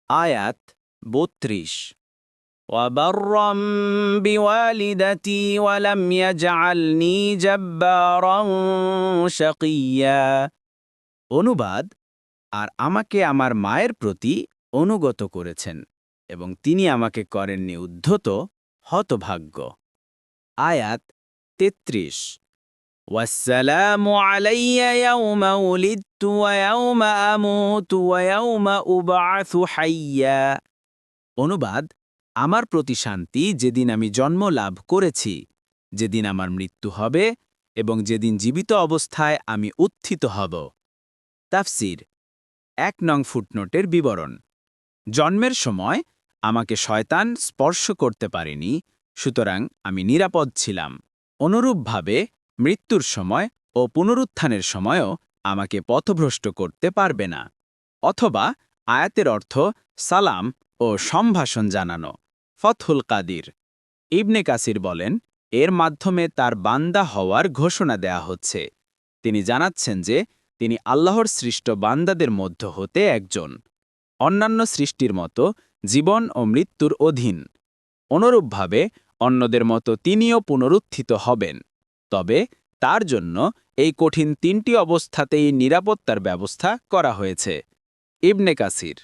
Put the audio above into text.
আয়াত ৩২ وبرا بوالدتي ولم يجعلني جبارا شقيا অনুবাদ আর আমাকে আমার মায়ের প্রতি অনুগত করেছেন এবং তিনি আমাকে করেননি উদ্ধত হতভাগ্য আয়াত ৩৩ والسلام علي يوم ولدت ويوم أموت ويوم أبعث حيا অনুবাদ আমার প্রতি শান্তি যেদিন আমি জন্ম লাভ করেছি যেদিন আমার মৃত্যু হবে এবং যেদিন জীবিত অবস্থায় আমি উত্থিত হব তাফসির ১ নং ফুটনোটের বিবরণ জন্মের সময় আমাকে শয়তান স্পর্শ করতে পারেনি সুতরাং আমি নিরাপদ ছিলাম অনুরূপভাবে মৃত্যুর সময় ও পুনরুত্থানের সময়ও আমাকে পথভ্রষ্ট করতে পারবে না অথবা আয়াতের অর্থ সালাম ও সম্ভাষণ জানানো ফতহুল কাদির ইবনে কাসির বলেন এর মাধ্যমে তার বান্দা হওয়ার ঘোষণা দেয়া হচ্ছে তিনি জানাচ্ছেন যে তিনি আল্লাহর সৃষ্ট বান্দাদের মধ্য হতে একজন অন্যান্য সৃষ্টির মতো জীবন ও মৃত্যুর অধীন অনুরূপভাবে অন্যদের মতো তিনিও পুনরুত্থিত হবেন তবে তার জন্য এই কঠিন ৩টি অবস্থাতেই নিরাপত্তার ব্যবস্থা করা হয়েছে ইবনে কাসির